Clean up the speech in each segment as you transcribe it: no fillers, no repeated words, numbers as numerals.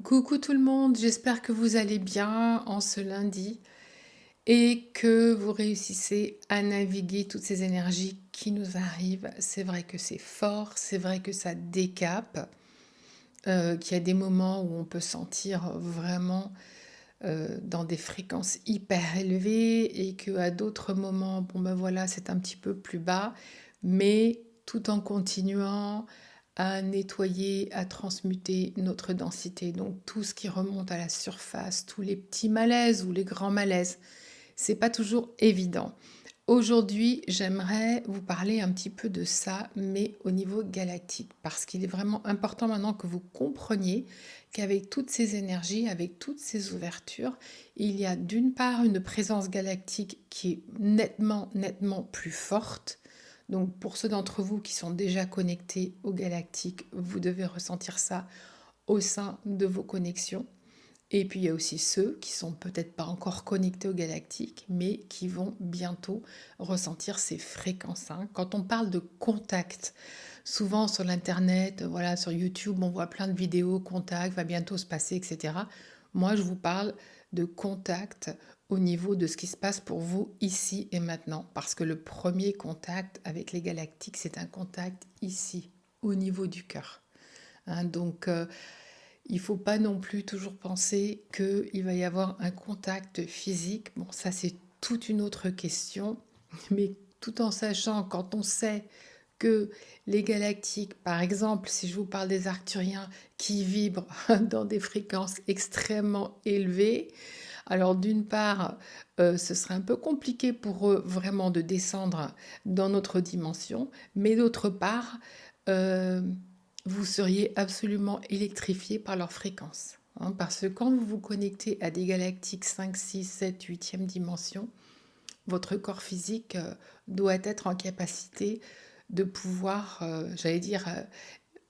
Coucou tout le monde, j'espère que vous allez bien en ce lundi et que vous réussissez à naviguer toutes ces énergies qui nous arrivent. C'est vrai que c'est fort, c'est vrai que ça décape, qu'il y a des moments où on peut sentir vraiment dans des fréquences hyper élevées et qu'à d'autres moments, bon ben voilà, c'est un petit peu plus bas, mais tout en continuant à nettoyer, à transmuter notre densité. Donc tout ce qui remonte à la surface, tous les petits malaises ou les grands malaises, c'est pas toujours évident. Aujourd'hui, j'aimerais vous parler un petit peu de ça, mais au niveau galactique, parce qu'il est vraiment important maintenant que vous compreniez qu'avec toutes ces énergies, avec toutes ces ouvertures, il y a d'une part une présence galactique qui est nettement plus forte. Donc pour ceux d'entre vous qui sont déjà connectés au galactique, vous devez ressentir ça au sein de vos connexions. Et puis il y a aussi ceux qui sont peut-être pas encore connectés au galactique, mais qui vont bientôt ressentir ces fréquences, hein. Quand on parle de contact, souvent sur l'internet, voilà, sur YouTube, on voit plein de vidéos, contact, va bientôt se passer, etc. Moi, je vous parle de contact au niveau de ce qui se passe pour vous ici et maintenant, parce que le premier contact avec les galactiques, c'est un contact ici, au niveau du cœur, hein. Donc, il ne faut pas non plus toujours penser qu'il va y avoir un contact physique. Bon, ça c'est toute une autre question, mais tout en sachant, quand on sait que les galactiques, par exemple, si je vous parle des arcturiens qui vibrent dans des fréquences extrêmement élevées, alors d'une part, ce serait un peu compliqué pour eux vraiment de descendre dans notre dimension, mais d'autre part, euh, vous seriez absolument électrifié par leur fréquence, hein, parce que quand vous vous connectez à des galactiques 5, 6, 7, 8e dimension, votre corps physique doit être en capacité de pouvoir, j'allais dire,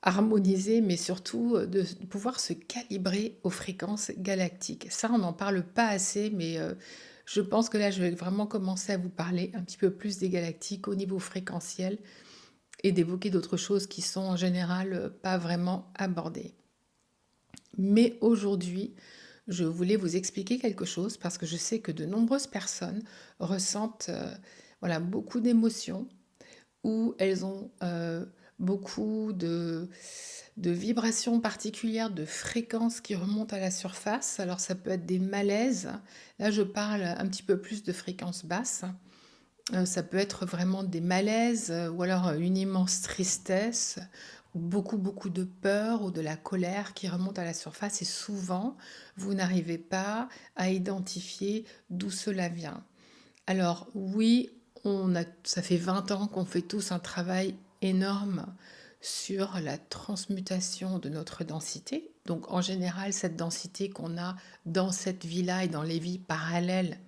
harmoniser, mais surtout de pouvoir se calibrer aux fréquences galactiques. Ça, on n'en parle pas assez, mais je pense que là, je vais vraiment commencer à vous parler un petit peu plus des galactiques au niveau fréquentiel et d'évoquer d'autres choses qui sont en général pas vraiment abordées. Mais aujourd'hui, je voulais vous expliquer quelque chose parce que je sais que de nombreuses personnes ressentent voilà, beaucoup d'émotions où elles ont beaucoup de vibrations particulières, de fréquences qui remontent à la surface. Alors ça peut être des malaises. Là, je parle un petit peu plus de fréquences basses. Ça peut être vraiment des malaises ou alors une immense tristesse, ou beaucoup de peur ou de la colère qui remonte à la surface et souvent, vous n'arrivez pas à identifier d'où cela vient. Alors oui, ça fait 20 ans qu'on fait tous un travail énorme sur la transmutation de notre densité. Donc en général, cette densité qu'on a dans cette vie-là et dans les vies parallèles,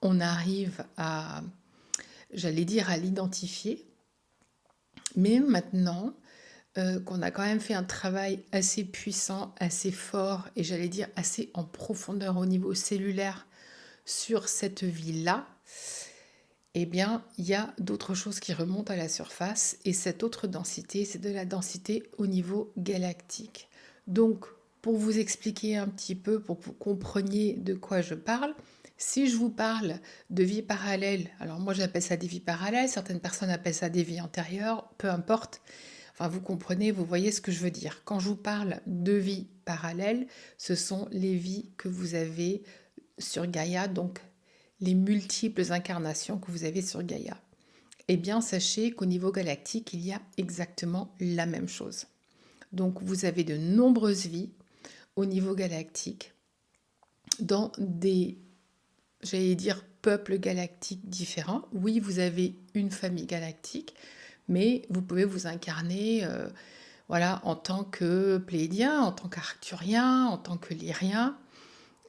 on arrive à, j'allais dire, à l'identifier. Mais maintenant qu'on a quand même fait un travail assez puissant, assez fort et j'allais dire assez en profondeur au niveau cellulaire sur cette vie-là, eh bien, il y a d'autres choses qui remontent à la surface et cette autre densité, c'est de la densité au niveau galactique. Donc, pour vous expliquer un petit peu, pour que vous compreniez de quoi je parle, si je vous parle de vie parallèle, alors moi j'appelle ça des vies parallèles, certaines personnes appellent ça des vies antérieures, peu importe. Enfin, vous comprenez, vous voyez ce que je veux dire. Quand je vous parle de vie parallèle, ce sont les vies que vous avez sur Gaïa, donc les multiples incarnations que vous avez sur Gaïa. Eh bien, sachez qu'au niveau galactique, il y a exactement la même chose. Donc, vous avez de nombreuses vies au niveau galactique dans des, j'allais dire, peuples galactiques différents. Oui, vous avez une famille galactique, mais vous pouvez vous incarner voilà, en tant que pléidien, en tant qu'arcturien, en tant que lyrien.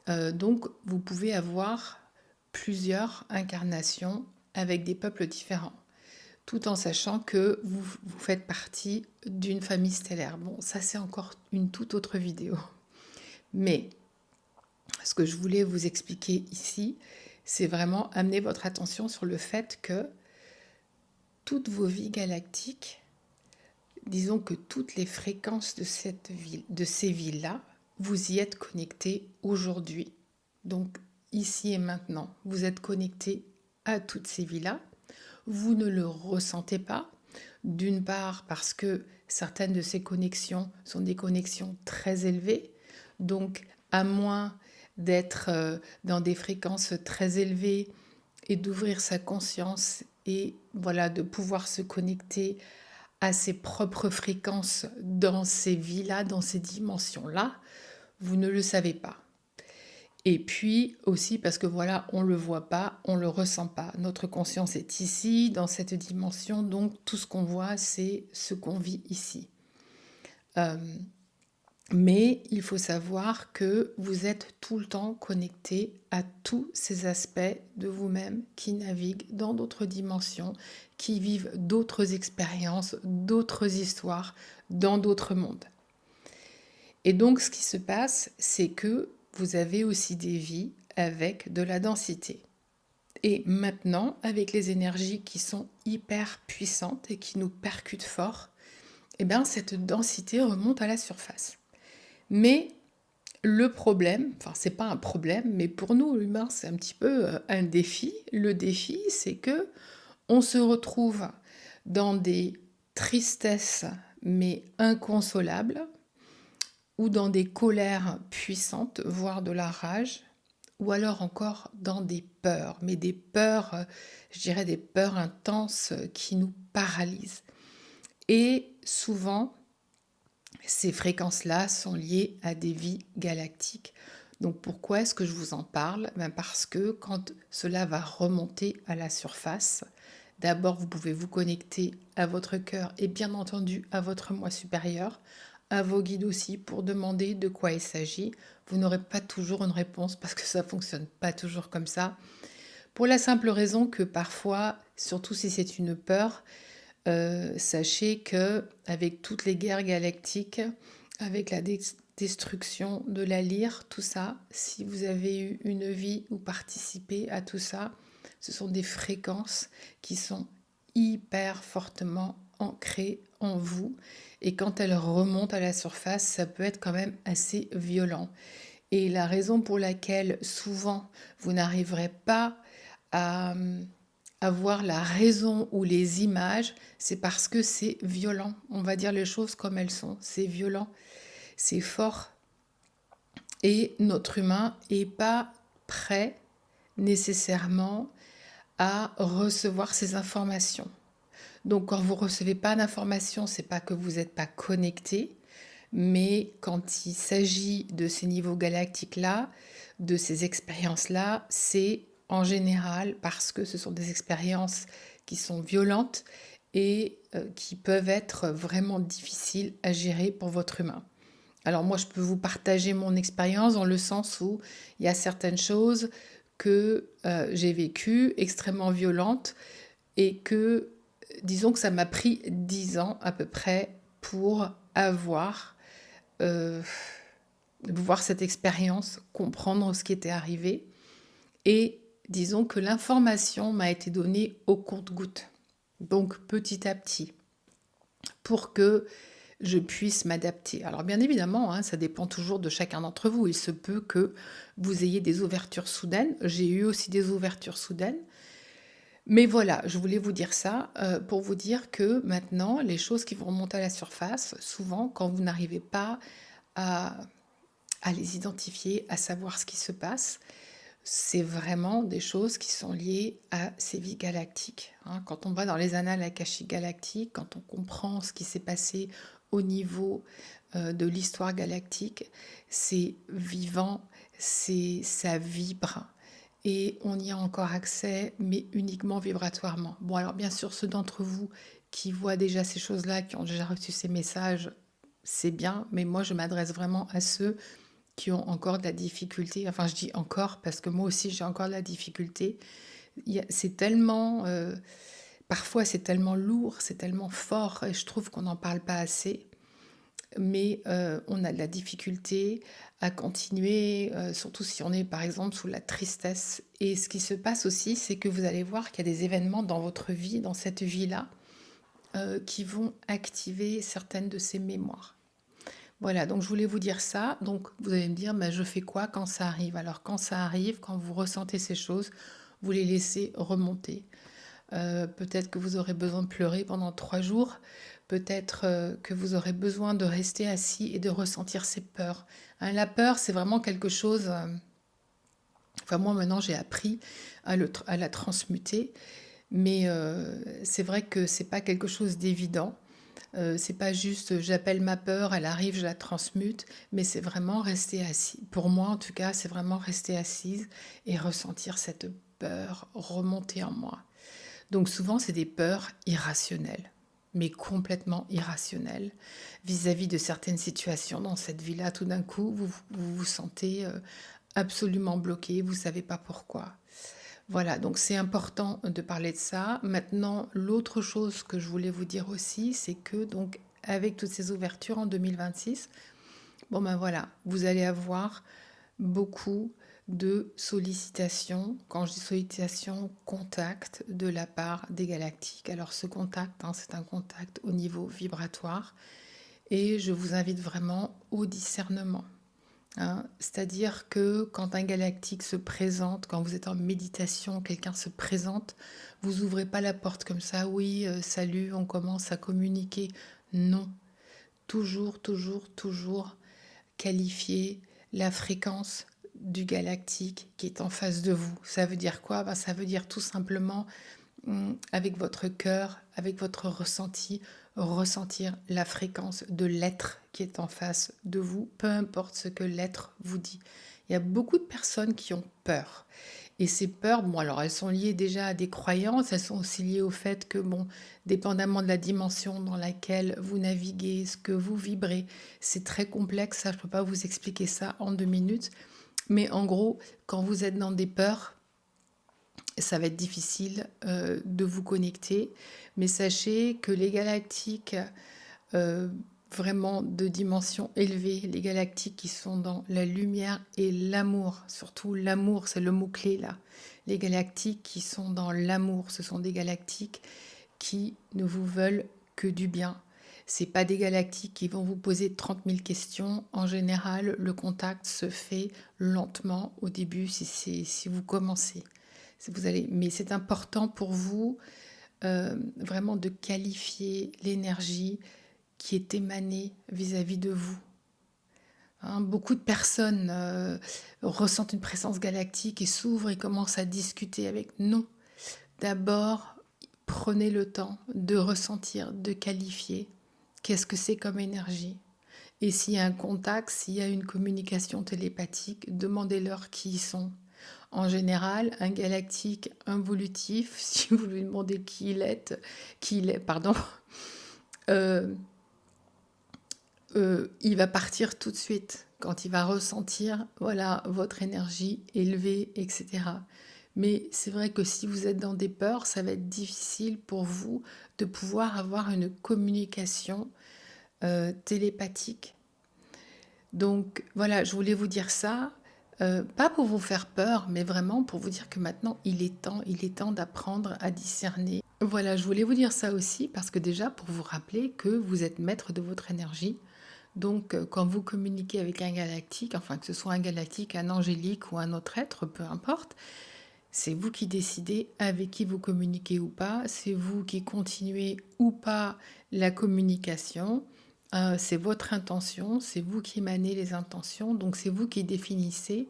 Donc, vous pouvez avoir plusieurs incarnations avec des peuples différents, tout en sachant que vous faites partie d'une famille stellaire. Bon, ça c'est encore une toute autre vidéo. Mais ce que je voulais vous expliquer ici, c'est vraiment amener votre attention sur le fait que toutes vos vies galactiques, disons que toutes les fréquences de ces villes-là, vous y êtes connecté aujourd'hui. Donc ici et maintenant, vous êtes connecté à toutes ces vies-là. Vous ne le ressentez pas, d'une part parce que certaines de ces connexions sont des connexions très élevées, donc à moins d'être dans des fréquences très élevées et d'ouvrir sa conscience et voilà de pouvoir se connecter à ses propres fréquences dans ces vies-là, dans ces dimensions-là, vous ne le savez pas. Et puis aussi parce que voilà, on ne le voit pas, on ne le ressent pas. Notre conscience est ici, dans cette dimension, donc tout ce qu'on voit, c'est ce qu'on vit ici. Euh, mais il faut savoir que vous êtes tout le temps connecté à tous ces aspects de vous-même qui naviguent dans d'autres dimensions, qui vivent d'autres expériences, d'autres histoires, dans d'autres mondes. Et donc ce qui se passe, c'est que vous avez aussi des vies avec de la densité. Et maintenant, avec les énergies qui sont hyper puissantes et qui nous percutent fort, eh bien, cette densité remonte à la surface. Mais le problème, enfin c'est pas un problème, mais pour nous humains c'est un petit peu un défi. Le défi c'est que on se retrouve dans des tristesses mais inconsolables ou dans des colères puissantes, voire de la rage, ou alors encore dans des peurs, mais des peurs, je dirais des peurs intenses qui nous paralysent. Et souvent, ces fréquences-là sont liées à des vies galactiques. Donc pourquoi est-ce que je vous en parle? Parce que quand cela va remonter à la surface, d'abord vous pouvez vous connecter à votre cœur et bien entendu à votre moi supérieur, à vos guides aussi pour demander de quoi il s'agit. Vous n'aurez pas toujours une réponse parce que ça ne fonctionne pas toujours comme ça. Pour la simple raison que parfois, surtout si c'est une peur, sachez que avec toutes les guerres galactiques, avec la destruction de la lyre, tout ça, si vous avez eu une vie ou participé à tout ça, ce sont des fréquences qui sont hyper fortement ancrées en vous. Et quand elles remontent à la surface, ça peut être quand même assez violent. Et la raison pour laquelle souvent vous n'arriverez pas à avoir la raison ou les images, c'est parce que c'est violent. On va dire les choses comme elles sont. C'est violent, c'est fort. Et notre humain n'est pas prêt nécessairement à recevoir ces informations. Donc quand vous ne recevez pas d'informations, c'est pas que vous n'êtes pas connecté, mais quand il s'agit de ces niveaux galactiques-là, de ces expériences-là, c'est en général parce que ce sont des expériences qui sont violentes et qui peuvent être vraiment difficiles à gérer pour votre humain. Alors moi, je peux vous partager mon expérience dans le sens où il y a certaines choses que j'ai vécues extrêmement violentes et que, disons que ça m'a pris 10 ans à peu près pour euh, voir cette expérience, comprendre ce qui était arrivé. Et disons que l'information m'a été donnée au compte-gouttes, donc petit à petit, pour que je puisse m'adapter. Alors bien évidemment, hein, ça dépend toujours de chacun d'entre vous. Il se peut que vous ayez des ouvertures soudaines. J'ai eu aussi des ouvertures soudaines. Mais voilà, je voulais vous dire ça pour vous dire que maintenant, les choses qui vont remonter à la surface, souvent quand vous n'arrivez pas à, à les identifier, à savoir ce qui se passe, c'est vraiment des choses qui sont liées à ces vies galactiques. Hein. Quand on va dans les annales akashiques galactiques, quand on comprend ce qui s'est passé au niveau de l'histoire galactique, c'est vivant, ça vibre et on y a encore accès, mais uniquement vibratoirement. Bon, alors bien sûr, ceux d'entre vous qui voient déjà ces choses-là, qui ont déjà reçu ces messages, c'est bien, mais moi je m'adresse vraiment à ceux qui ont encore de la difficulté. Enfin, je dis encore parce que moi aussi j'ai encore de la difficulté. C'est tellement, parfois c'est tellement lourd, c'est tellement fort, et je trouve qu'on n'en parle pas assez. Mais on a de la difficulté à continuer, surtout si on est par exemple sous la tristesse. Et ce qui se passe aussi, c'est que vous allez voir qu'il y a des événements dans votre vie, dans cette vie-là, qui vont activer certaines de ces mémoires. Voilà, donc je voulais vous dire ça. Donc vous allez me dire, mais je fais quoi quand ça arrive? Alors quand ça arrive, quand vous ressentez ces choses, vous les laissez remonter. Peut-être que vous aurez besoin de pleurer pendant 3 jours. Peut-être que vous aurez besoin de rester assis et de ressentir ces peurs. Hein, la peur, c'est vraiment quelque chose. Enfin, moi maintenant, j'ai appris à la transmuter, mais c'est vrai que c'est pas quelque chose d'évident. C'est pas juste j'appelle ma peur, elle arrive, je la transmute, mais c'est vraiment rester assis. Pour moi, en tout cas, c'est vraiment rester assise et ressentir cette peur remonter en moi. Donc souvent, c'est des peurs irrationnelles, mais complètement irrationnelles vis-à-vis de certaines situations dans cette vie-là. Tout d'un coup, vous sentez absolument bloqué, vous ne savez pas pourquoi. Voilà, donc c'est important de parler de ça. Maintenant, l'autre chose que je voulais vous dire aussi, c'est que donc avec toutes ces ouvertures en 2026, bon ben voilà, vous allez avoir beaucoup de sollicitations. Quand je dis sollicitation, contact de la part des galactiques. Alors ce contact, hein, c'est un contact au niveau vibratoire et je vous invite vraiment au discernement. Hein. C'est-à-dire que quand un galactique se présente, quand vous êtes en méditation, quelqu'un se présente, vous ouvrez pas la porte comme ça, oui, salut, on commence à communiquer. Non, toujours, toujours, toujours qualifier la fréquence du galactique qui est en face de vous. Ça veut dire quoi? Ben, ça veut dire tout simplement, avec votre cœur, avec votre ressenti, ressentir la fréquence de l'être qui est en face de vous, peu importe ce que l'être vous dit. Il y a beaucoup de personnes qui ont peur. Et ces peurs, bon, alors elles sont liées déjà à des croyances, elles sont aussi liées au fait que, bon, dépendamment de la dimension dans laquelle vous naviguez, ce que vous vibrez, c'est très complexe, ça, je ne peux pas vous expliquer ça en 2 minutes. Mais en gros, quand vous êtes dans des peurs, ça va être difficile de vous connecter. Mais sachez que les galactiques euh, vraiment de dimension élevée, les galactiques qui sont dans la lumière et l'amour, surtout l'amour, c'est le mot-clé là. Les galactiques qui sont dans l'amour, ce sont des galactiques qui ne vous veulent que du bien. C'est pas des galactiques qui vont vous poser 30 000 questions. En général, le contact se fait lentement au début si vous commencez. Vous allez, mais c'est important pour vous vraiment de qualifier l'énergie qui est émanée vis-à-vis de vous. Hein, beaucoup de personnes ressentent une présence galactique et s'ouvrent et commencent à discuter avec. Non, d'abord, prenez le temps de ressentir, de qualifier qu'est-ce que c'est comme énergie. Et s'il y a un contact, s'il y a une communication télépathique, demandez-leur qui ils sont. En général, un galactique involutif, si vous lui demandez pardon, euh, il va partir tout de suite quand il va ressentir, voilà, votre énergie élevée, etc. Mais c'est vrai que si vous êtes dans des peurs, ça va être difficile pour vous de pouvoir avoir une communication télépathique. Donc voilà, je voulais vous dire ça, pas pour vous faire peur, mais vraiment pour vous dire que maintenant il est temps d'apprendre à discerner. Voilà, je voulais vous dire ça aussi parce que déjà pour vous rappeler que vous êtes maître de votre énergie. Donc quand vous communiquez avec un galactique, enfin que ce soit un galactique, un angélique ou un autre être, peu importe, c'est vous qui décidez avec qui vous communiquez ou pas, c'est vous qui continuez ou pas la communication. C'est votre intention, c'est vous qui émanez les intentions, donc c'est vous qui définissez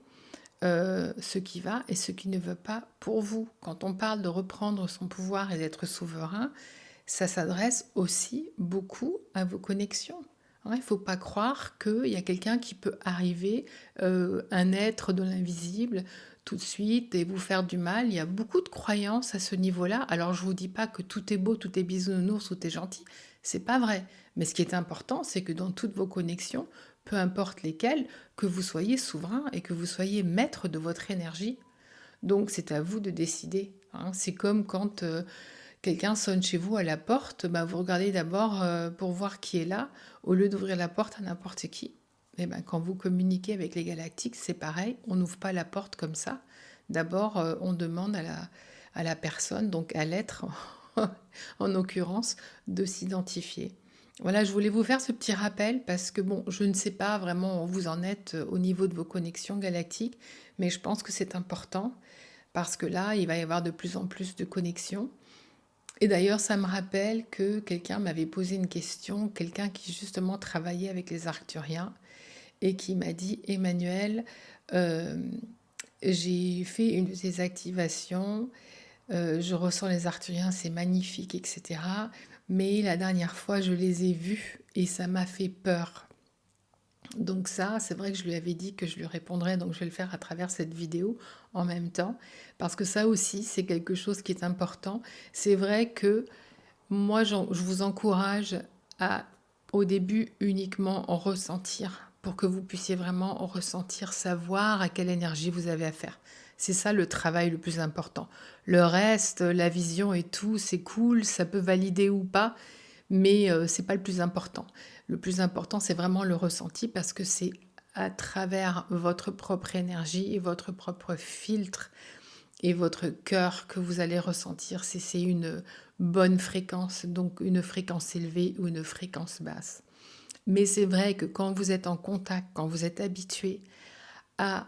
ce qui va et ce qui ne veut pas pour vous. Quand on parle de reprendre son pouvoir et d'être souverain, ça s'adresse aussi beaucoup à vos connexions. Hein, il ne faut pas croire qu'il y a quelqu'un qui peut arriver, un être de l'invisible, tout de suite et vous faire du mal. Il y a beaucoup de croyances à ce niveau-là. Alors je ne vous dis pas que tout est beau, tout est bisounours, tout est gentil. C'est pas vrai. Mais ce qui est important, c'est que dans toutes vos connexions, peu importe lesquelles, que vous soyez souverain et que vous soyez maître de votre énergie. Donc c'est à vous de décider. Hein. C'est comme quand quelqu'un sonne chez vous à la porte, bah, vous regardez d'abord pour voir qui est là, au lieu d'ouvrir la porte à n'importe qui. Et ben, quand vous communiquez avec les galactiques, c'est pareil, on n'ouvre pas la porte comme ça. D'abord, on demande à la personne, donc à l'être en l'occurrence, de s'identifier. Voilà, je voulais vous faire ce petit rappel parce que bon, je ne sais pas vraiment où vous en êtes au niveau de vos connexions galactiques, mais je pense que c'est important parce que là, il va y avoir de plus en plus de connexions. Et d'ailleurs, ça me rappelle que quelqu'un m'avait posé une question, quelqu'un qui justement travaillait avec les Arcturiens et qui m'a dit, Emmanuel, euh, j'ai fait une de tes activations, je ressens les Arthuriens, c'est magnifique, etc. Mais la dernière fois, je les ai vus et ça m'a fait peur. Donc ça, c'est vrai que je lui avais dit que je lui répondrais, donc je vais le faire à travers cette vidéo en même temps, parce que ça aussi, c'est quelque chose qui est important. C'est vrai que moi, je vous encourage à, au début, uniquement en ressentir, pour que vous puissiez vraiment en ressentir, savoir à quelle énergie vous avez affaire. C'est ça le travail le plus important. Le reste, la vision et tout, c'est cool, ça peut valider ou pas, mais c'est pas le plus important. Le plus important, c'est vraiment le ressenti parce que c'est à travers votre propre énergie et votre propre filtre et votre cœur que vous allez ressentir si c'est une bonne fréquence, donc une fréquence élevée ou une fréquence basse. Mais c'est vrai que quand vous êtes en contact, quand vous êtes habitué à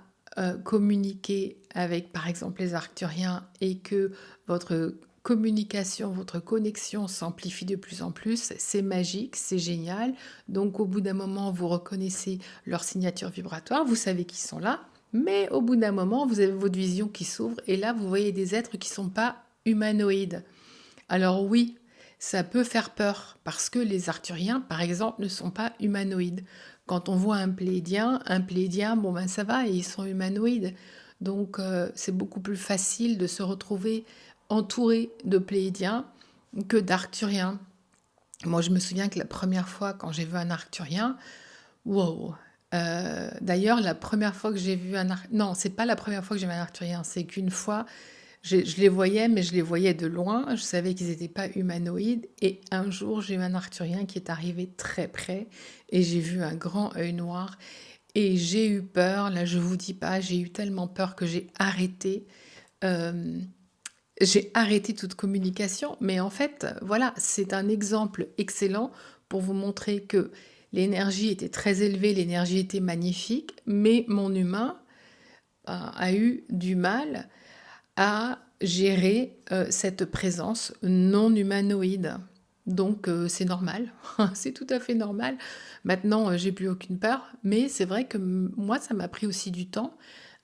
communiquer avec par exemple les arcturiens et que votre communication, votre connexion s'amplifie de plus en plus, c'est magique, c'est génial. Donc au bout d'un moment, vous reconnaissez leur signature vibratoire, vous savez qu'ils sont là, mais au bout d'un moment, vous avez votre vision qui s'ouvre et là, vous voyez des êtres qui ne sont pas humanoïdes. Alors oui, ça peut faire peur parce que les arthuriens, par exemple, ne sont pas humanoïdes. Quand on voit un pléidien, bon ben ça va, ils sont humanoïdes. Donc c'est beaucoup plus facile de se retrouver entouré de pléidiens que d'arcturiens. Moi, je me souviens que la première fois quand j'ai vu un arcturien, wow. D'ailleurs, la première fois que j'ai vu non, c'est pas la première fois que j'ai vu un arcturien, c'est qu'une fois, je les voyais, mais je les voyais de loin. Je savais qu'ils n'étaient pas humanoïdes. Et un jour, j'ai eu un arcturien qui est arrivé très près et j'ai vu un grand œil noir. Et j'ai eu peur. Là, je vous dis pas, j'ai eu tellement peur que j'ai arrêté. Euh, j'ai arrêté toute communication. Mais en fait, voilà, c'est un exemple excellent pour vous montrer que l'énergie était très élevée, l'énergie était magnifique, mais mon humain a eu du mal à gérer cette présence non humanoïde. Donc c'est normal, c'est tout à fait normal. Maintenant, j'ai plus aucune peur, mais c'est vrai que moi, ça m'a pris aussi du temps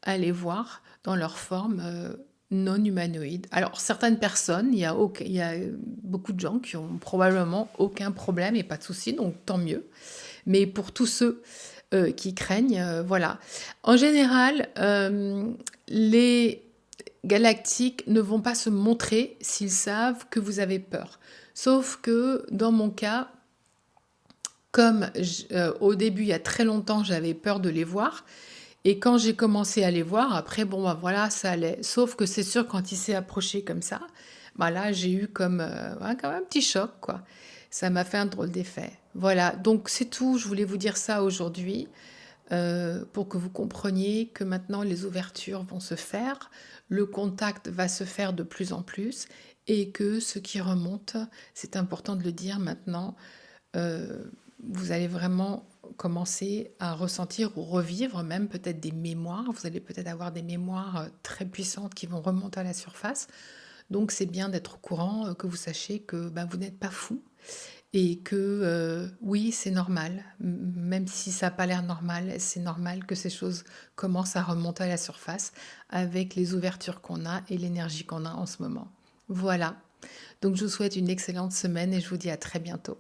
à les voir dans leur forme non humanoïde. Alors certaines personnes, il y a beaucoup de gens qui ont probablement aucun problème et pas de souci, donc tant mieux. Mais pour tous ceux qui craignent, voilà. En général, les galactiques ne vont pas se montrer s'ils savent que vous avez peur. Sauf que dans mon cas, comme au début, il y a très longtemps, j'avais peur de les voir. Et quand j'ai commencé à les voir, après, bon, bah, voilà, ça allait. Sauf que c'est sûr, quand il s'est approché comme ça, bah là, j'ai eu comme un petit choc, quoi. Ça m'a fait un drôle d'effet. Voilà, donc c'est tout. Je voulais vous dire ça aujourd'hui pour que vous compreniez que maintenant les ouvertures vont se faire, le contact va se faire de plus en plus et que ce qui remonte, c'est important de le dire maintenant, euh, vous allez vraiment commencer à ressentir ou revivre même peut-être des mémoires, vous allez peut-être avoir des mémoires très puissantes qui vont remonter à la surface. Donc c'est bien d'être au courant, que vous sachiez que ben, vous n'êtes pas fou et que oui, c'est normal, même si ça n'a pas l'air normal, c'est normal que ces choses commencent à remonter à la surface avec les ouvertures qu'on a et l'énergie qu'on a en ce moment. Voilà, donc je vous souhaite une excellente semaine et je vous dis à très bientôt.